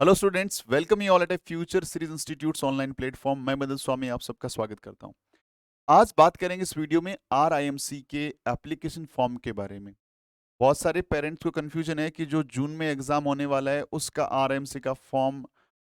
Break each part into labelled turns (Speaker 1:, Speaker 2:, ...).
Speaker 1: Hello students, welcome you all at A future series institutes online platform. मैं मदन स्वामी आप सबका स्वागत करता हूं। आज बात करेंगे इस वीडियो में आरआईएमसी के एप्लीकेशन फॉर्म के बारे में। बहुत सारे पेरेंट्स को कंफ्यूजन है कि जो जून में एग्जाम होने वाला है उसका आरआईएमसी का फॉर्म,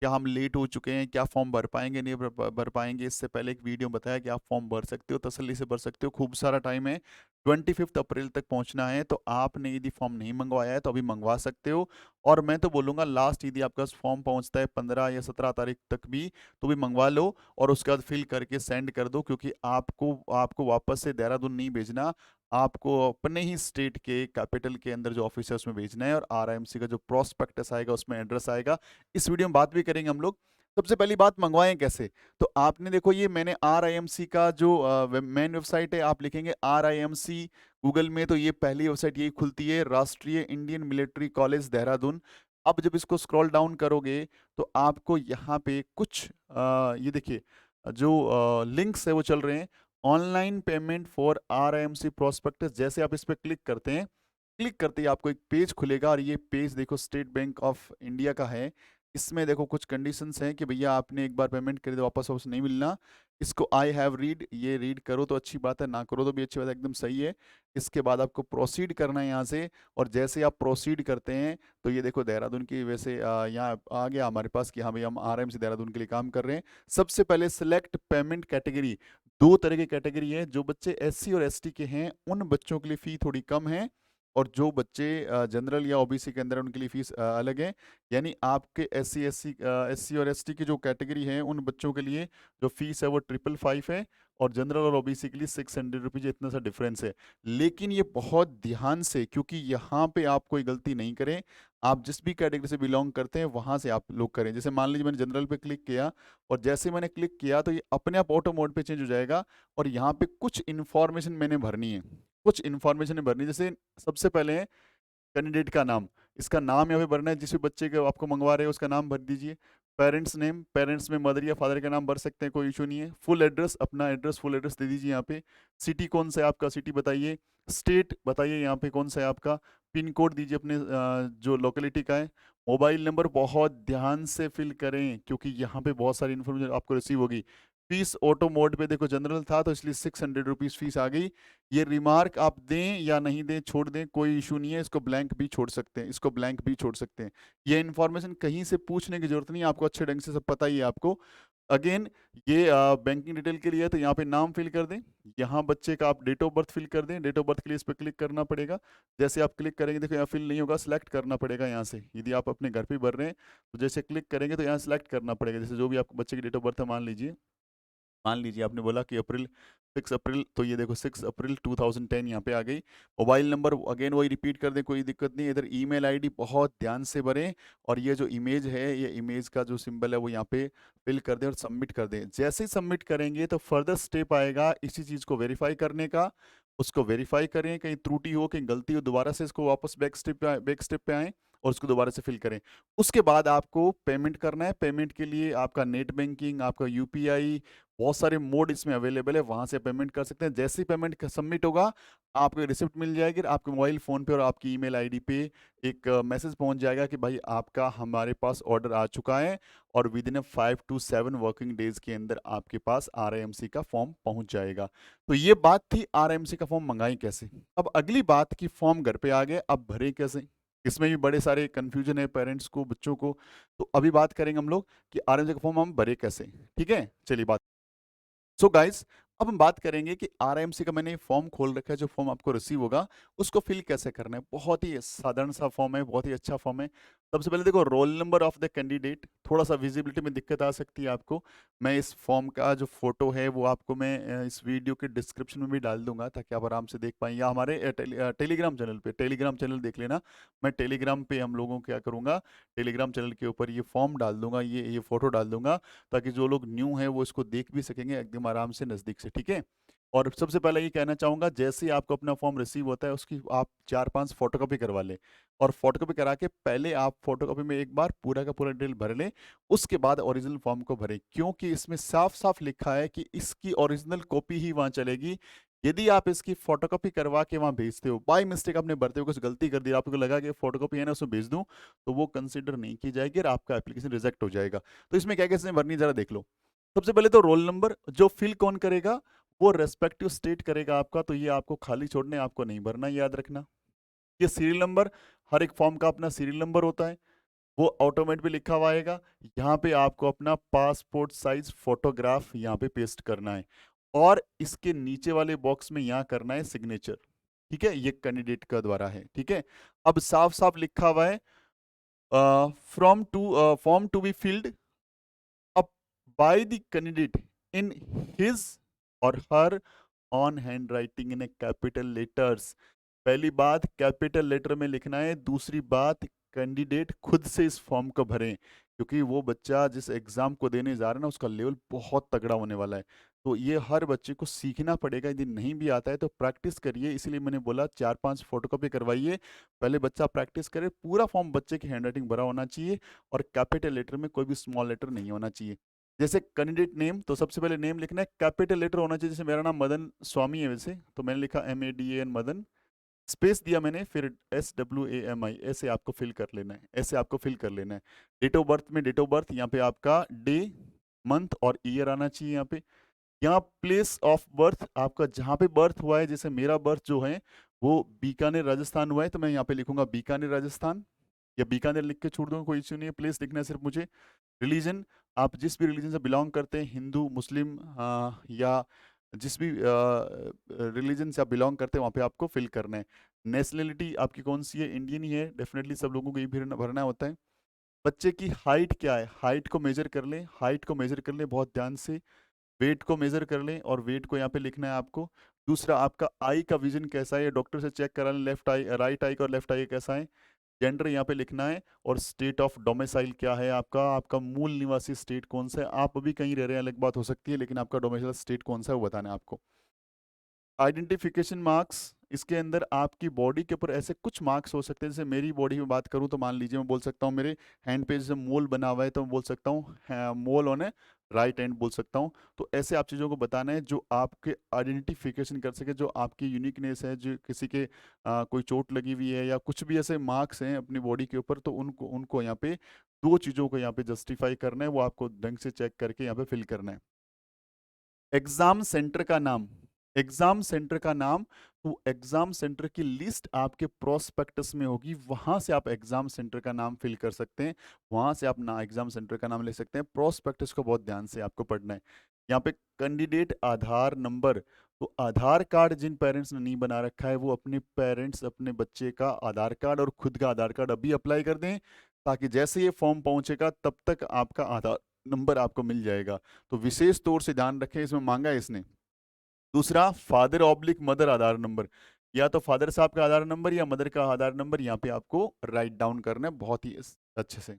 Speaker 1: क्या हम लेट हो चुके हैं, क्या फॉर्म भर पाएंगे नहीं भर पाएंगे। इससे पहले एक वीडियो में बताया कि आप फॉर्म भर सकते हो, तसल्ली से भर सकते हो, खूब सारा टाइम है। 25 अप्रैल तक पहुंचना है, तो आपने यदि फॉर्म नहीं मंगवाया है तो अभी मंगवा सकते हो। और मैं तो बोलूँगा लास्ट यदि आपका फॉर्म पहुंचता है 15 या 17 तारीख तक भी, तो भी मंगवा लो और उसके बाद फिल करके सेंड कर दो, क्योंकि आपको आपको वापस से देहरादून नहीं भेजना। आपको अपने ही स्टेट के कैपिटल के अंदर जो ऑफिस है उसमें भेजना है, और आरआईएमसी का जो प्रोस्पेक्टस आएगा उसमें एड्रेस आएगा। इस वीडियो में बात भी करेंगे हम लोग। सबसे पहली बात, मंगवाएं कैसे। तो आपने देखो, ये मैंने आरआईएमसी का जो मेन वेबसाइट है, आप लिखेंगे आरआईएमसी गूगल में तो ये पहली वेबसाइट यही खुलती है, राष्ट्रीय इंडियन मिलिट्री कॉलेज देहरादून। अब जब इसको स्क्रॉल डाउन करोगे तो आपको यहाँ पे कुछ ये देखिए, जो लिंक्स है वो चल रहे हैं। Online payment for RIMC prospectus, जैसे आप इस पर क्लिक करते हैं, क्लिक करते ही आपको एक पेज खुलेगा, और ये पेज देखो स्टेट बैंक ऑफ इंडिया का है। इसमें देखो कुछ कंडीशंस हैं कि भैया आपने एक बार पेमेंट करी तो वापस वापस नहीं मिलना। इसको आई हैव रीड, ये रीड करो तो अच्छी बात है, ना करो तो भी अच्छी बात है, एकदम सही है। इसके बाद आपको प्रोसीड करना है यहाँ से, और जैसे आप प्रोसीड करते हैं तो ये देखो देहरादून की वैसे यहाँ आ गया हमारे पास कि हाँ भाई हम आरएमसी देहरादून के लिए काम कर रहे हैं। सबसे पहले सिलेक्ट पेमेंट कैटेगरी। दो तरह की कैटेगरी है, जो बच्चे एससी और एसटी के हैं उन बच्चों के लिए फी थोड़ी कम है, और जो बच्चे जनरल या ओबीसी के अंदर हैं, उनके लिए फीस अलग है। यानी आपके एससी और एसटी की जो कैटेगरी है उन बच्चों के लिए जो फीस है वो 555 है, और जनरल और ओबीसी के लिए 600 रुपीज, इतना सा डिफरेंस है। लेकिन ये बहुत ध्यान से, क्योंकि यहाँ पे आप कोई गलती नहीं करें। आप जिस भी कैटेगरी से बिलोंग करते हैं वहां से आप लोग करें। जैसे मान लीजिए मैंने जनरल पे क्लिक किया, और जैसे मैंने क्लिक किया तो ये अपने आप ऑटो मोड पे चेंज हो जाएगा। और यहाँ पे कुछ इन्फॉर्मेशन मैंने भरनी है, कुछ इन्फॉर्मेशन भरनी है। जैसे सबसे पहले कैंडिडेट का नाम, इसका नाम यहाँ पे भरना है, जिस भी बच्चे के आपको मंगवा रहे हो उसका नाम भर दीजिए। पेरेंट्स नेम, पेरेंट्स में मदर या फादर का नाम भर सकते हैं, कोई इशू नहीं है। फुल एड्रेस, अपना एड्रेस फुल एड्रेस दे दीजिए यहाँ पे। सिटी कौन सा है आपका, सिटी बताइए। स्टेट बताइए यहाँ पे कौन सा है आपका। पिन कोड दीजिए अपने जो लोकेलिटी का है। मोबाइल नंबर बहुत ध्यान से फिल करें, क्योंकि यहाँ पे बहुत सारी इन्फॉर्मेशन आपको रिसीव होगी। फीस ऑटो मोड पे देखो जनरल था तो इसलिए 600 रुपीज फीस आ गई। ये रिमार्क आप दें या नहीं दें, छोड़ दें, कोई इशू नहीं है। इसको ब्लैंक भी छोड़ सकते हैं, इसको ब्लैंक भी छोड़ सकते हैं। ये इन्फॉर्मेशन कहीं से पूछने की जरूरत नहीं है, आपको अच्छे ढंग से सब पता ही है आपको। अगेन, ये बैंकिंग डिटेल के लिए है, तो यहाँ पे नाम फिल कर दें। यहाँ बच्चे का आप डेट ऑफ बर्थ फिल कर दें। डेट ऑफ बर्थ के लिए इस पर क्लिक करना पड़ेगा। जैसे आप क्लिक करेंगे देखो यहाँ फिल नहीं होगा, सिलेक्ट करना पड़ेगा यहाँ से। यदि आप अपने घर पे भर रहे हैं तो जैसे क्लिक करेंगे तो यहाँ सिलेक्ट करना पड़ेगा। जैसे जो भी आपके बच्चे की डेट ऑफ बर्थ है, मान लीजिए आपने बोला कि 6 अप्रैल, तो ये देखो 6 अप्रैल 2010 यहाँ पे आ गई। मोबाइल नंबर अगेन वही रिपीट कर दें, कोई दिक्कत नहीं है। इधर ईमेल आईडी बहुत ध्यान से भरें, और ये जो इमेज है, ये इमेज का जो सिंबल है वो यहाँ पे फिल कर दें और सबमिट कर दें। जैसे ही सबमिट करेंगे तो फर्दर स्टेप आएगा इसी चीज़ को वेरीफाई करने का। उसको वेरीफाई करें, कहीं त्रुटि हो, कहीं गलती हो, दोबारा से इसको वापस बैक स्टेप पे आएँ और उसको दोबारा से फिल करें। उसके बाद आपको पेमेंट करना है। पेमेंट के लिए आपका नेट बैंकिंग, आपका यूपीआई, बहुत सारे मोड इसमें अवेलेबल है, वहां से पेमेंट कर सकते हैं। जैसे ही पेमेंट सबमिट होगा आपको रिसिप्ट मिल जाएगी, आपके मोबाइल फोन पे और आपकी ईमेल आईडी पे एक मैसेज पहुंच जाएगा कि भाई आपका हमारे पास ऑर्डर आ चुका है, और with in 5 to 7 working days के अंदर आपके पास आरआईएमसी का फॉर्म पहुंच जाएगा। तो ये बात थी आरआईएमसी का फॉर्म मंगाई कैसे। अब अगली बात कि फॉर्म घर पे आ गए, अब भरे कैसे। इसमें भी बड़े सारे कंफ्यूजन है पेरेंट्स को, बच्चों को। तो अभी बात करेंगे हम लोग कि आरएमसी का फॉर्म हम भरे कैसे। ठीक है, चलिए बात। सो गाइस, अब हम बात करेंगे कि आरएमसी का मैंने फॉर्म खोल रखा है, जो फॉर्म आपको रिसीव होगा उसको फिल कैसे करना है। बहुत ही साधारण सा फॉर्म है, बहुत ही अच्छा फॉर्म है। सबसे पहले देखो, roll number of the candidate. थोड़ा सा विजिबिलिटी में दिक्कत आ सकती है आपको। मैं इस फॉर्म का जो फोटो है वो आपको मैं इस वीडियो के डिस्क्रिप्शन में भी डाल दूंगा, ताकि आप आराम से देख पाएं, या हमारे टेलीग्राम चैनल पे, टेलीग्राम चैनल देख लेना। मैं टेलीग्राम पे हम लोगों क्या करूंगा, टेलीग्राम चैनल के ऊपर ये फॉर्म डाल दूंगा, ये फोटो डाल दूंगा, ताकि जो लोग न्यू हैं वो इसको देख भी सकेंगे एकदम आराम से नज़दीक से। ठीक है। और सबसे पहले ये कहना चाहूँगा, जैसे ही आपको अपना फॉर्म रिसीव होता है उसकी आप 4-5 फोटोकॉपी करवा लें, और फोटोकॉपी करा के पहले आप फोटोकॉपी में एक बार पूरा का पूरा डिटेल भर लें। उसके बाद ओरिजिनल फॉर्म को भरें, क्योंकि इसमें साफ साफ लिखा है कि इसकी ओरिजिनल कॉपी ही वहाँ चलेगी। यदि आप इसकी फोटोकॉपी करवा के वहाँ भेजते हो, बाय मिस्टेक आपने भरते हुए कुछ गलती कर दी, आपको लगा कि फोटोकॉपी है ना उसमें भेज दूँ, तो वो कंसिडर नहीं की जाएगी और आपका एप्लीकेशन रिजेक्ट हो जाएगा। तो इसमें क्या कैसे भरनी ज़रा देख लो। सबसे पहले तो रोल नंबर जो फिल कौन करेगा, वो रेस्पेक्टिव स्टेट करेगा आपका, तो ये आपको खाली छोड़ने, आपको नहीं भरना, याद रखना। ये सीरियल नंबर, हर एक फॉर्म का अपना सीरियल नंबर होता है, वो ऑटोमेट पे लिखा हुआ आएगा। यहाँ पे आपको अपना पासपोर्ट साइज फोटोग्राफ यहाँ पे पेस्ट करना है और इसके नीचे वाले बॉक्स में यहाँ करना है सिग्नेचर। ठीक है, ये कैंडिडेट का द्वारा है। ठीक है, अब साफ साफ लिखा हुआ है form to be filled up by the candidate in his or her own handwriting in a capital letters. पहली बात कैपिटल लेटर में लिखना है, दूसरी बात कैंडिडेट खुद से इस फॉर्म को भरें, क्योंकि वो बच्चा जिस एग्जाम को देने जा रहा है ना उसका लेवल बहुत तगड़ा होने वाला है। तो ये हर बच्चे को सीखना पड़ेगा, यदि नहीं भी आता है तो प्रैक्टिस करिए। इसलिए मैंने बोला 4-5 फोटोकॉपी करवाइए, पहले बच्चा प्रैक्टिस करे, पूरा फॉर्म बच्चे की हैंडराइटिंग भरा होना चाहिए और कैपिटल लेटर में कोई भी स्मॉल लेटर नहीं होना चाहिए। जैसे कैंडिडेट नेम, तो सबसे पहले नेम लिखना है, कैपिटल लेटर होना चाहिए। जैसे मेरा नाम मदन स्वामी है वैसे, तो मैंने लिखा MADAN मदन, स्पेस दिया मैंने, फिर SWAMI, ऐसे आपको फिल कर लेना है, ऐसे आपको फिल कर लेना है। डेट ऑफ बर्थ में डेट ऑफ बर्थ, यहाँ पे आपका डे मंथ और ईयर आना चाहिए। यहाँ पे यहाँ प्लेस ऑफ बर्थ, आपका जहाँ पे बर्थ हुआ है, जैसे मेरा बर्थ जो है वो बीकानेर राजस्थान हुआ है, तो मैं यहाँ पे लिखूंगा बीकानेर राजस्थान, या बीकानेर लिख के छोड़ दूंगा, कोई इश्यू नहीं है, प्लेस लिखना है सिर्फ मुझे। रिलीजन, आप जिस भी रिलीजन से बिलोंग करते हैं, हिंदू मुस्लिम या जिस भी रिलीजन से आप बिलोंग करते हैं वहाँ पे आपको फिल करना है। नेशनलिटी आपकी कौन सी है, इंडियन ही है, डेफिनेटली सब लोगों को ये भरना भरना होता है। बच्चे की हाइट क्या है, हाइट को मेजर कर लें, हाइट को मेजर कर लें बहुत ध्यान से। वेट को मेजर कर लें और वेट को यहाँ पे लिखना है आपको। दूसरा, आपका आई का विजन कैसा है, डॉक्टर से चेक करा लें, लेफ्ट आई, राइट आई का और लेफ्ट आई कैसा है। जेंडर यहाँ पे लिखना है और स्टेट ऑफ डोमिसाइल क्या है आपका, आपका मूल निवासी स्टेट कौन सा है। आप अभी कहीं रह रहे हैं अलग बात हो सकती है, लेकिन आपका डोमिसाइल स्टेट कौन सा है वो बताना है आपको। आइडेंटिफिकेशन मार्क्स, इसके अंदर आपकी बॉडी के ऊपर ऐसे कुछ मार्क्स हो सकते हैं। जैसे मेरी बॉडी में बात करूं तो मान लीजिए मैं बोल सकता हूं मेरे हैंड पे जैसे मोल बना हुआ है, तो मैं बोल सकता हूं मोल ऑन ए राइट हैंड बोल सकता हूं। तो ऐसे आप चीज़ों को बताना है जो आपके आइडेंटिफिकेशन कर सके, जो आपकी यूनिकनेस है, जो किसी के कोई चोट लगी हुई है या कुछ भी ऐसे मार्क्स हैं अपनी बॉडी के ऊपर, तो उनको उनको यहाँ पे दो चीज़ों को यहाँ पे जस्टिफाई करना है, वो आपको ढंग से चेक करके यहाँ पे फिल करना है। एग्जाम सेंटर का नाम, एग्जाम सेंटर का नाम, तो एग्जाम सेंटर की लिस्ट आपके प्रोस्पेक्टस में होगी, वहां से आप एग्जाम सेंटर का नाम फिल कर सकते हैं, वहां से आप ना एग्जाम सेंटर का नाम ले सकते हैं। प्रोस्पेक्टस को बहुत ध्यान से आपको पढ़ना है। यहाँ पे कैंडिडेट आधार नंबर, तो आधार कार्ड जिन पेरेंट्स ने नहीं बना रखा है वो अपने पेरेंट्स अपने बच्चे का आधार कार्ड और खुद का आधार कार्ड अभी अप्लाई कर दें, ताकि जैसे ये फॉर्म पहुंचेगा तब तक आपका आधार नंबर आपको मिल जाएगा। तो विशेष तौर से ध्यान रखें, इसमें मांगा है इसने। दूसरा, फादर ऑब्लिक मदर आधार नंबर, या तो फादर साहब का आधार नंबर या मदर का आधार नंबर यहाँ पे आपको राइट डाउन करना है बहुत ही अच्छे से।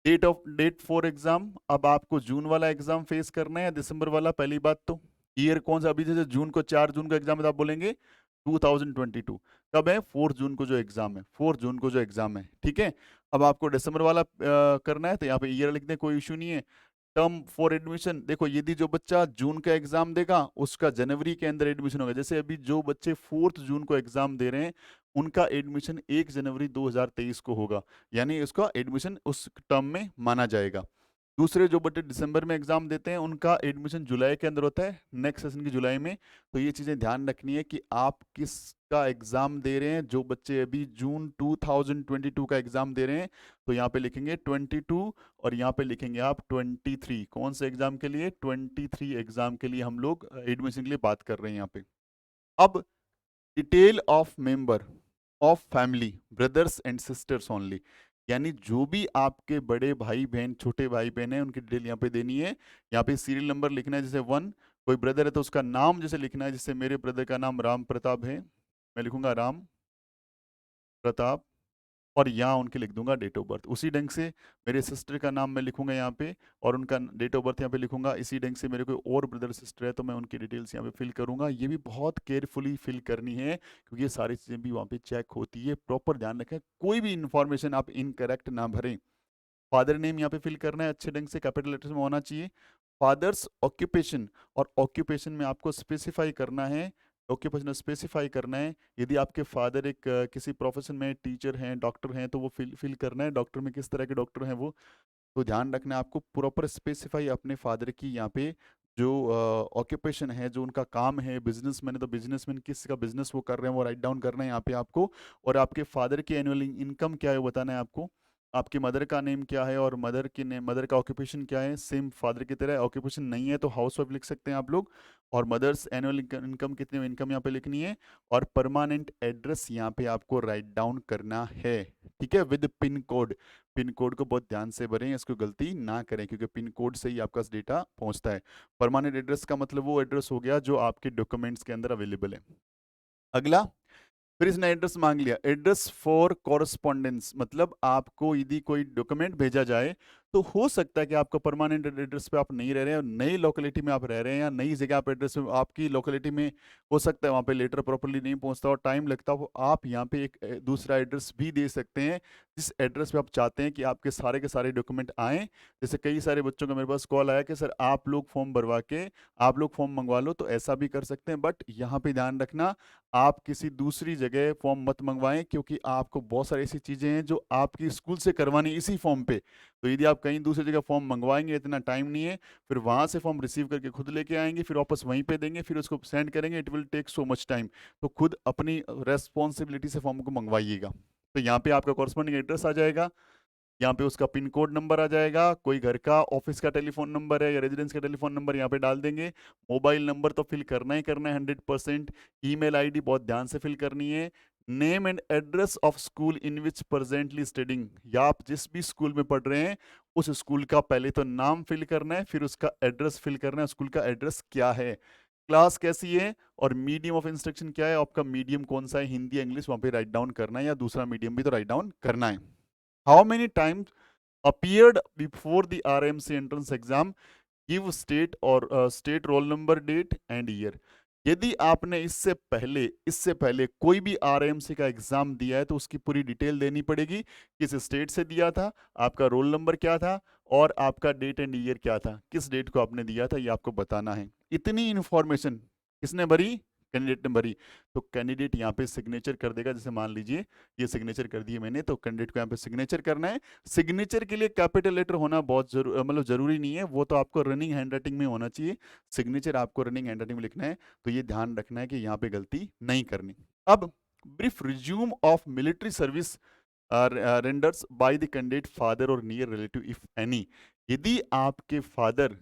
Speaker 1: डेट फॉर एग्जाम, अब आपको जून वाला एग्जाम फेस करना है या दिसंबर वाला, पहली बात तो ईयर कौन सा, अभी जैसे जून को 4 जून का एग्जाम है तो आप बोलेंगे 2022, कब है 4 जून को जो एग्जाम है, 4 जून को जो एग्जाम है। ठीक है, अब आपको दिसंबर वाला करना है तो यहाँ पे ईयर लिख दें, कोई इशू नहीं है। टर्म फॉर एडमिशन, देखो यदि जो बच्चा जून का एग्जाम देगा उसका जनवरी के अंदर एडमिशन होगा। जैसे अभी जो बच्चे 4 जून को एग्जाम दे रहे हैं उनका एडमिशन 1 जनवरी 2023 को होगा, यानी उसका एडमिशन उस टर्म में माना जाएगा। दूसरे जो बच्चे दिसंबर में एग्जाम देते हैं उनका एडमिशन जुलाई के अंदर होता है, नेक्स्ट सेशन की जुलाई में। तो ये चीज़ें ध्यान रखनी है कि आप किसका एग्जाम दे रहे हैं। जो बच्चे अभी जून 2022 का एग्जाम दे रहे हैं तो यहाँ पे लिखेंगे 22 और यहाँ पे लिखेंगे आप 23। कौन से एग्जाम के लिए, 23 एग्जाम के लिए हम लोग एडमिशन के लिए बात कर रहे हैं यहाँ पे। अब detail of member of family brothers and sisters only, यानी जो भी आपके बड़े भाई बहन छोटे भाई बहन हैं उनकी डिटेल यहाँ पे देनी है। यहाँ पे सीरियल नंबर लिखना है, जैसे 1, कोई ब्रदर है तो उसका नाम जैसे लिखना है, जैसे मेरे ब्रदर का नाम राम प्रताप है, मैं लिखूंगा राम प्रताप, और यहाँ उनके लिख दूंगा डेट ऑफ बर्थ। उसी ढंग से मेरे सिस्टर का नाम मैं लिखूंगा यहाँ पे और उनका डेट ऑफ बर्थ यहाँ पे लिखूंगा। इसी ढंग से मेरे कोई और ब्रदर सिस्टर है तो मैं उनकी डिटेल्स यहाँ पे फिल करूंगा। ये भी बहुत केयरफुली फिल करनी है क्योंकि ये सारी चीज़ें भी वहाँ पे चेक होती है। प्रॉपर ध्यान रखें कोई भी इंफॉर्मेशन आप इनकरेक्ट ना भरें। फादर नेम यहाँ पे फिल करना है, अच्छे ढंग से कैपिटल लेटर्स में होना चाहिए। फादर्स ऑक्यूपेशन, और ऑक्यूपेशन में आपको स्पेसिफाई करना है ऑक्यूपेशन स्पेसिफाई करना है। यदि आपके फादर एक किसी प्रोफेशन में टीचर हैं, डॉक्टर हैं, तो वो फिल फिल करना है, डॉक्टर में किस तरह के डॉक्टर हैं वो। तो ध्यान रखना है आपको प्रॉपर स्पेसिफाई अपने फादर की यहाँ पे जो ऑक्यूपेशन है, जो उनका काम है, बिजनेसमैन है तो बिजनेसमैन किस का बिजनेस वो कर रहे हैं वो राइट डाउन करना है यहाँ पे आपको। और आपके फादर की एनुअल इनकम क्या है वो बताना है आपको। आपकी मदर का नेम क्या है और मदर की नेम, मदर का ऑक्यूपेशन क्या है, सेम फादर की तरह। ऑक्यूपेशन नहीं है तो हाउस वाइफ लिख सकते हैं आप लोग। और मदर्स एनुअल इनकम कितनी इनकम यहाँ पे लिखनी है। और परमानेंट एड्रेस यहाँ पे आपको राइट डाउन करना है, ठीक है, with pin code. Pin code को बहुत ध्यान से भरें, इसको गलती ना करें क्योंकि पिन कोड से ही आपका डेटा पहुंचता है। परमानेंट एड्रेस का मतलब वो एड्रेस हो गया जो आपके डॉक्यूमेंट्स के अंदर अवेलेबल है। अगला, फिर इसने एड्रेस मांग लिया। एड्रेस फॉर कॉरस्पॉन्डेंस मतलब आपको यदि कोई डॉक्यूमेंट भेजा जाए तो हो सकता है कि आपका परमानेंट एड्रेस पे आप नहीं रह रहे हैं, नई लोकेलिटी में आप रह रहे हैं, या नई जगह पे एड्रेस में आपकी लोकेलिटी में हो सकता है वहाँ पे लेटर प्रॉपर्ली नहीं पहुँचता और टाइम लगता हो। आप यहाँ पे एक दूसरा एड्रेस भी दे सकते हैं जिस एड्रेस पे आप चाहते हैं कि आपके सारे के सारे डॉक्यूमेंट आएँ। जैसे कई सारे बच्चों का मेरे पास कॉल आया कि सर आप लोग फॉर्म भरवा के आप लोग फॉर्म मंगवा लो, तो ऐसा भी कर सकते हैं। बट यहाँ पे ध्यान रखना, आप किसी दूसरी जगह फॉर्म मत मंगवाएं क्योंकि आपको बहुत सारी ऐसी चीज़ें हैं जो आपकी स्कूल से करवानी इसी फॉर्म पे। तो यदि आप कहीं दूसरी जगह फॉर्म मंगवाएंगे, इतना टाइम नहीं है, फिर वहाँ से फॉर्म रिसीव करके खुद लेके आएंगे, फिर वापस वहीं पे देंगे, फिर उसको सेंड करेंगे, it will take so much time. तो खुद अपनी रेस्पॉन्सिबिलिटी से फॉर्म को मंगवाइएगा। तो यहाँ पे आपका कॉरस्पॉन्डिंग एड्रेस आ जाएगा, यहाँ पे उसका पिन कोड नंबर आ जाएगा, कोई घर का ऑफिस का टेलीफोन नंबर है या रेजिडेंस का टेलीफोन नंबर यहाँ पे डाल देंगे। मोबाइल नंबर तो फिल करना ही करना है 100%। ईमेल आईडी बहुत ध्यान से फिल करनी है। Name and address of school in which presently studying, या आप जिस भी स्कूल में पढ़ रहे हैं उस स्कूल का पहले तो नाम फिल करना है, फिर उसका एड्रेस फिल करना है, स्कूल का एड्रेस क्या है, क्लास कैसी है और मीडियम ऑफ इंस्ट्रक्शन क्या है, आपका मीडियम कौन सा है, हिंदी इंग्लिश वहाँ पे राइट डाउन करना है, या दूसरा मीडियम भी तो राइट डाउन करना है। How many times appeared before the RMC entrance exam, give state or state roll number, date and year। यदि आपने इससे पहले कोई भी आरएमसी का एग्जाम दिया है तो उसकी पूरी डिटेल देनी पड़ेगी, किस स्टेट से दिया था, आपका रोल नंबर क्या था और आपका डेट एंड ईयर क्या था, किस डेट को आपने दिया था, ये आपको बताना है। इतनी इंफॉर्मेशन किसने भरी, कैंडिडेट ने भरी। तो कैंडिडेट यहाँ पे सिग्नेचर कर देगा। जैसे मान लीजिए ये सिग्नेचर कर दिए मैंने, तो कैंडिडेट को यहाँ पे सिग्नेचर करना है। सिग्नेचर के लिए कैपिटल लेटर होना बहुत मतलब जरूरी नहीं है, वो तो आपको रनिंग हैंडराइटिंग में होना चाहिए। सिग्नेचर आपको रनिंग हैंडराइटिंग में लिखना है, तो ये ध्यान रखना है कि यहाँ पे गलती नहीं करनी। अब brief resume of military service renders bye the candidate father और नियर रिलेटिव इफ एनी। यदि आपके फादर,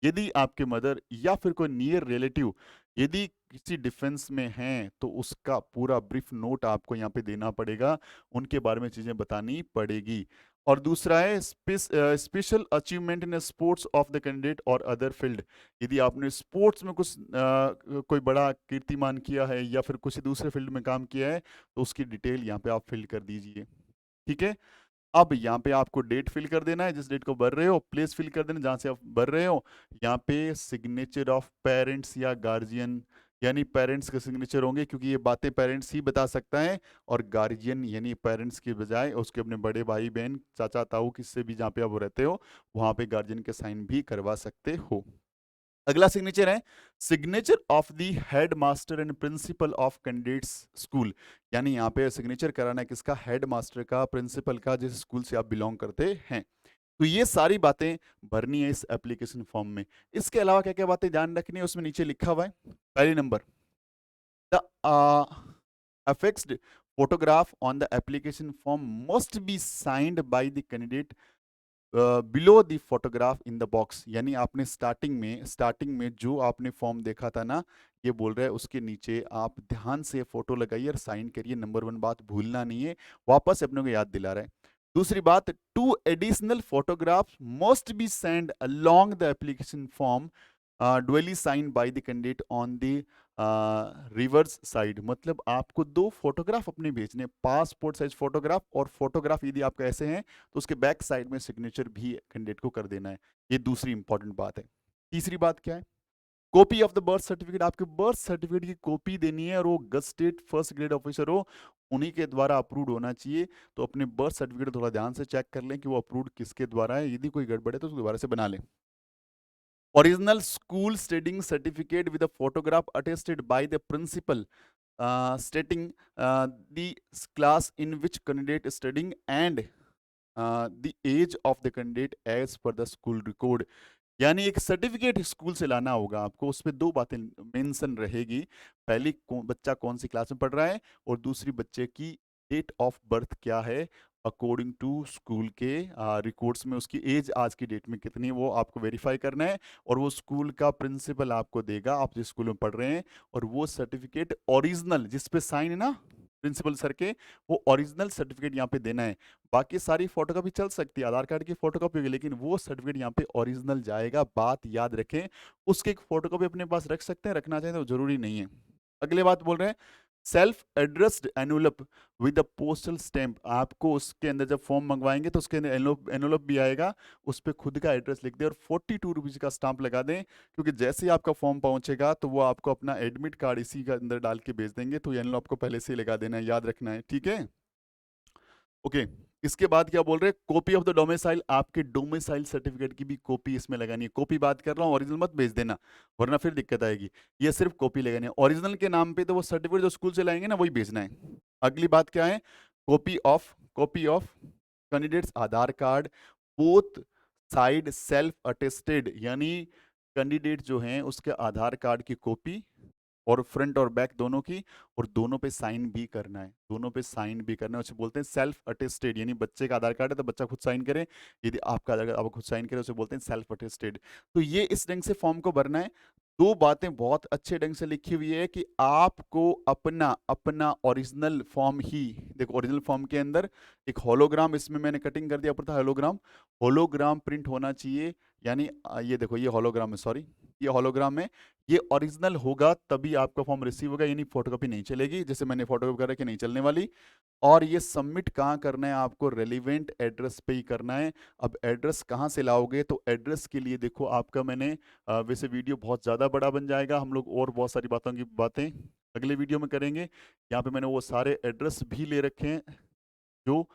Speaker 1: यदि आपके मदर या फिर कोई नियर रिलेटिव यदि किसी डिफेंस में हैं तो उसका पूरा ब्रीफ नोट आपको यहाँ पे देना पड़ेगा, उनके बारे में चीजें बतानी पड़ेगी। और दूसरा है special achievement in sports of the candidate और अदर फील्ड। यदि आपने स्पोर्ट्स में कुछ कोई बड़ा कीर्तिमान किया है या फिर कुछ दूसरे फील्ड में काम किया है तो उसकी डिटेल यहाँ पे आप फिल कर दीजिए, ठीक है। अब यहाँ पे आपको डेट फिल कर देना है, जिस डेट को भर रहे हो, प्लेस फिल कर देना जहाँ से आप भर रहे हो। यहाँ पे सिग्नेचर ऑफ पेरेंट्स या गार्जियन, यानी पेरेंट्स के सिग्नेचर होंगे क्योंकि ये बातें पेरेंट्स ही बता सकता है। और गार्जियन यानी पेरेंट्स के बजाय उसके अपने बड़े भाई बहन चाचा ताऊ किससे भी जहाँ पे आप रहते हो वहाँ पे गार्जियन के साइन भी करवा सकते हो। अगला सिग्नेचर है signature of the head master and principle of candidates school. यानी यहाँ पे सिग्नेचर कराना है किसका, हेड मास्टर का, प्रिंसिपल का, जिस स्कूल से आप बिलोंग करते हैं। तो ये सारी बातें भरनी है इस एप्लीकेशन फॉर्म में। इसके अलावा क्या क्या बातें ध्यान रखनी है उसमें नीचे लिखा हुआ है। पहली number, the affixed photograph on the application form must be signed by the candidate below the photograph in the box. यानी आपने स्टार्टिंग में जो आपने फॉर्म देखा था ना, ये बोल रहा है उसके नीचे आप ध्यान से फोटो लगाइए और साइन करिए। नंबर 1 बात भूलना नहीं है, वापस अपने को याद दिला रहा है। दूसरी बात, 2 additional photographs must be send along the application form duly sign by the candidate on the reverse side. मतलब आपको 2 फोटोग्राफ अपने भेजने, पासपोर्ट साइज फोटोग्राफ और फोटोग्राफ यदि आपका ऐसे हैं तो उसके बैक साइड में सिग्नेचर भी कैंडिडेट को कर देना है। ये दूसरी इंपॉर्टेंट बात है। तीसरी बात क्या है, copy of the birth certificate. आपके बर्थ सर्टिफिकेट की कॉपी देनी है और वो गस्टेड फर्स्ट ग्रेड ऑफिसर हो, उन्हीं के द्वारा अप्रूव्ड होना चाहिए। तो अपने बर्थ सर्टिफिकेट थोड़ा ध्यान से चेक कर लें कि वो अप्रूव्ड किसके द्वारा है, यदि कोई गड़बड़ है तो उसको दोबारा से बना लें। Original school studying certificate with a photograph attested by the principal stating the class in which candidate is studying and the age of the candidate as per the school record. यानी एक सर्टिफिकेट स्कूल से लाना होगा आपको, उस पे दो बातें मेंशन रहेगी। पहली बच्चा कौन सी क्लास में पढ़ रहा है, और दूसरी बच्चे की डेट ऑफ बर्थ क्या है अकॉर्डिंग टू स्कूल के रिकॉर्ड्स में, उसकी एज आज की डेट में कितनी है वो आपको वेरीफाई करना है। और वो स्कूल का प्रिंसिपल आपको देगा, आप जिस स्कूल में पढ़ रहे हैं, और वो सर्टिफिकेट ओरिजिनल जिस पे साइन है ना प्रिंसिपल सर के, वो ओरिजिनल सर्टिफिकेट यहाँ पे देना है। बाकी सारी फोटोकॉपी चल सकती है, आधार कार्ड की फोटोकॉपी होगी, लेकिन वो सर्टिफिकेट यहाँ पे ओरिजिनल जाएगा, बात याद रखें। उसकी एक फोटोकॉपी अपने पास रख सकते हैं, रखना चाहिए तो जरूरी नहीं है। अगले बात बोल रहे हैं self addressed envelope with a postal stamp. आपको उसके अंदर जब फॉर्म मंगवाएंगे तो उसके अंदर एनवलप भी आएगा, उस पर खुद का एड्रेस लिख दें और 42 रुपीज़ का स्टाम्प लगा दें, क्योंकि जैसे ही आपका फॉर्म पहुंचेगा तो वो आपको अपना एडमिट कार्ड इसी के अंदर डाल के भेज देंगे, तो एनवलप को पहले से ही लगा देना है, याद रखना है, ठीक है। ओके, इसके बाद क्या बोल रहे हैं, कॉपी ऑफ द डोमिसाइल, आपके डोमिसाइल सर्टिफिकेट की भी कॉपी इसमें लगानी है। कॉपी बात कर रहा हूँ, ओरिजिनल मत भेज देना, वरना फिर दिक्कत आएगी। ये सिर्फ कॉपी लगानी है, ओरिजिनल के नाम पे तो वो सर्टिफिकेट जो स्कूल से लाएंगे ना वही भेजना है। अगली बात क्या है, copy of candidates Aadhaar card, both side self attested, यानी कैंडिडेट जो हैं उसके आधार कार्ड की कॉपी और फ्रंट और बैक दोनों की, और दोनों पे साइन भी करना है, दोनों पे साइन भी करना है। उसे बोलते हैं सेल्फ अटेस्टेड, यानी बच्चे का आधार कार्ड है तो बच्चा खुद साइन करे, यदि आपका आधार कार्ड आप खुद साइन करे उसे बोलते हैं सेल्फ अटेस्टेड। तो ये इस ढंग से फॉर्म को भरना है। दो बातें बहुत अच्छे ढंग से लिखी हुई है कि आपको अपना अपना ओरिजिनल फॉर्म ही, देखो ओरिजिनल फॉर्म के अंदर एक होलोग्राम, इसमें मैंने कटिंग कर दिया ऊपर था होलोग्राम, होलोग्राम प्रिंट होना चाहिए। यानी ये देखो ये होलोग्राम है, सॉरी ये होलोग्राम है, ये ओरिजिनल होगा तभी आपका फॉर्म रिसीव होगा, यानी फोटोकॉपी नहीं चलेगी, जैसे मैंने फोटोकॉपी कर रखी नहीं चलने वाली। और ये सबमिट कहाँ करना है, आपको रेलिवेंट एड्रेस पे ही करना है। अब एड्रेस कहाँ से लाओगे, तो एड्रेस के लिए देखो आपका मैंने वैसे वीडियो बहुत ज़्यादा बड़ा बन जाएगा, हम लोग और बहुत सारी बातों की बातें अगले वीडियो में करेंगे। यहाँ पे मैंने वो सारे एड्रेस भी ले रखे हैं जो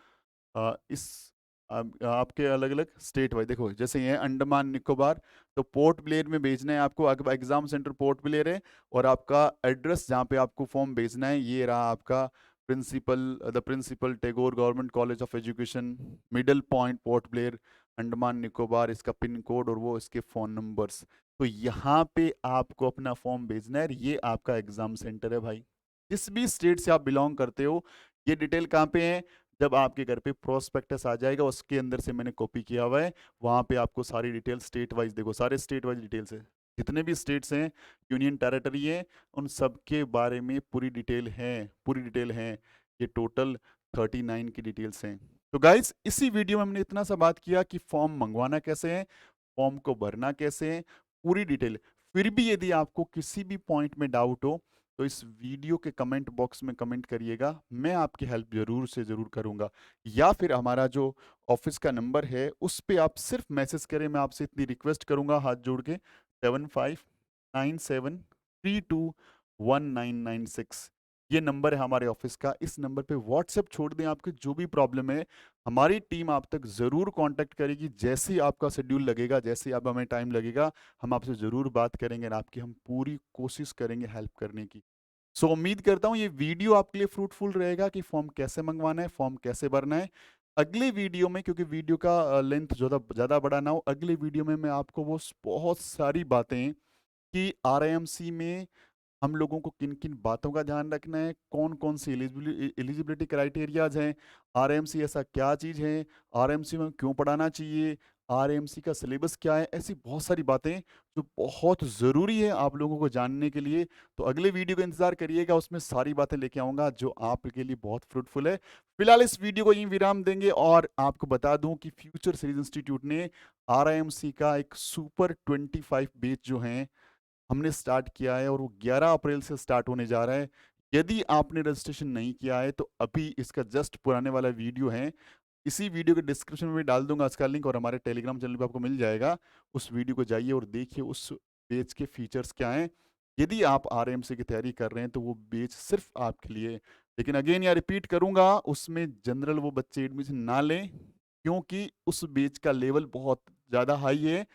Speaker 1: इस आपके अलग अलग स्टेट वाइज, देखो जैसे ये है अंडमान निकोबार, तो पोर्ट ब्लेयर में भेजना है आपको, अगर एग्जाम सेंटर पोर्ट ब्लेयर है, और आपका एड्रेस जहाँ पे आपको फॉर्म भेजना है ये रहा आपका the principal Tagore government college of education, middle point Port Blair, Andaman Nicobar, इसका पिन कोड और वो इसके फ़ोन नंबर्स। तो यहाँ पे आपको अपना फॉर्म भेजना है, ये आपका एग्जाम सेंटर है भाई, जिस भी स्टेट से आप बिलोंग करते हो। ये डिटेल कहाँ पे है, जब आपके घर पे प्रोस्पेक्टस आ जाएगा उसके अंदर से मैंने कॉपी किया हुआ है, वहाँ पे आपको सारी डिटेल स्टेट वाइज, देखो सारे स्टेट वाइज डिटेल्स है, जितने भी स्टेट्स हैं यूनियन टेरिटरी है उन सब के बारे में पूरी डिटेल है, पूरी डिटेल है। ये टोटल 39 की डिटेल्स हैं। तो गाइस इसी वीडियो में हमने इतना सा बात किया कि फॉर्म मंगवाना कैसे है, फॉर्म को भरना कैसे है, पूरी डिटेल। फिर भी यदि आपको किसी भी पॉइंट में डाउट हो तो इस वीडियो के कमेंट बॉक्स में कमेंट करिएगा, मैं आपकी हेल्प जरूर से जरूर करूंगा। या फिर हमारा जो ऑफिस का नंबर है उस पे आप सिर्फ मैसेज करें, मैं आपसे इतनी रिक्वेस्ट करूंगा हाथ जोड़ के, 7597321996, ये नंबर है हमारे ऑफिस का। इस नंबर पे व्हाट्सएप छोड़ दें, आपके जो भी प्रॉब्लम है हमारी टीम आप तक ज़रूर कांटेक्ट करेगी, जैसे ही आपका शेड्यूल लगेगा, जैसे ही आप हमें टाइम लगेगा हम आपसे ज़रूर बात करेंगे और आपकी हम पूरी कोशिश करेंगे हेल्प करने की। सो उम्मीद करता हूँ ये वीडियो आपके लिए फ्रूटफुल रहेगा कि फॉर्म कैसे मंगवाना है, फॉर्म कैसे भरना है। अगले वीडियो में, क्योंकि वीडियो का लेंथ ज़्यादा बड़ा ना हो, अगले वीडियो में मैं आपको वो बहुत सारी बातें कि आरआईएमसी में हम लोगों को किन किन बातों का ध्यान रखना है, कौन कौन सी एलिजिबिलिटी क्राइटेरियाज हैं, आरएमसी ऐसा क्या चीज़ है, आरएमसी में क्यों पढ़ाना चाहिए, आरएमसी का सिलेबस क्या है, ऐसी बहुत सारी बातें जो बहुत ज़रूरी है आप लोगों को जानने के लिए। तो अगले वीडियो का इंतजार करिएगा, उसमें सारी बातें लेके आऊँगा जो आपके लिए बहुत फ्रूटफुल है। फिलहाल इस वीडियो को यहीं विराम देंगे और आपको बता दूं कि फ्यूचर सीरीज इंस्टीट्यूट ने आरआईएमसी का एक सुपर 25 बैच जो हैं हमने स्टार्ट किया है, और वो 11 अप्रैल से स्टार्ट होने जा रहा है। यदि आपने रजिस्ट्रेशन नहीं किया है तो अभी इसका जस्ट पुराने वाला वीडियो है, इसी वीडियो के डिस्क्रिप्शन में डाल दूंगा इसका लिंक, और हमारे टेलीग्राम चैनल पे आपको मिल जाएगा। उस वीडियो को जाइए और देखिए उस पेज के फीचर्स क्या हैं। यदि आप आरएमसी की तैयारी कर रहे हैं तो वो पेज सिर्फ आपके लिए। लेकिन अगेन या रिपीट करूंगा, उसमें जनरल वो बच्चे एडमिशन ना लें, क्योंकि उस बेच का लेवल बहुत ज़्यादा हाई है।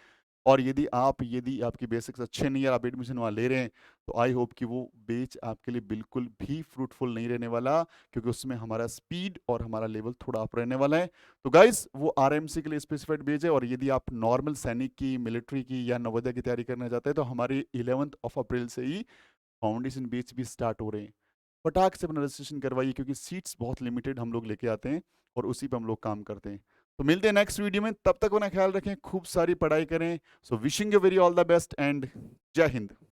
Speaker 1: और यदि आपकी बेसिक्स अच्छे नहीं है, आप एडमिशन वहाँ ले रहे हैं, तो आई होप कि वो बैच आपके लिए बिल्कुल भी फ्रूटफुल नहीं रहने वाला, क्योंकि उसमें हमारा स्पीड और हमारा लेवल थोड़ा अप रहने वाला है। तो गाइस वो आरएमसी के लिए स्पेसिफाइड बैच है, और यदि आप नॉर्मल सैनिक की, मिलिट्री की या नवोदय की तैयारी करना चाहते हैं, तो हमारी 11 अप्रैल से ही फाउंडेशन बैच भी स्टार्ट हो रहे हैं। फटाक से अपना रजिस्ट्रेशन करवाइए, क्योंकि सीट्स बहुत लिमिटेड हम लोग लेके आते हैं और उसी पे हम लोग काम करते हैं। तो मिलते हैं नेक्स्ट वीडियो में, तब तक अपना ख्याल रखें, खूब सारी पढ़ाई करें। So wishing you very all the best and जय हिंद।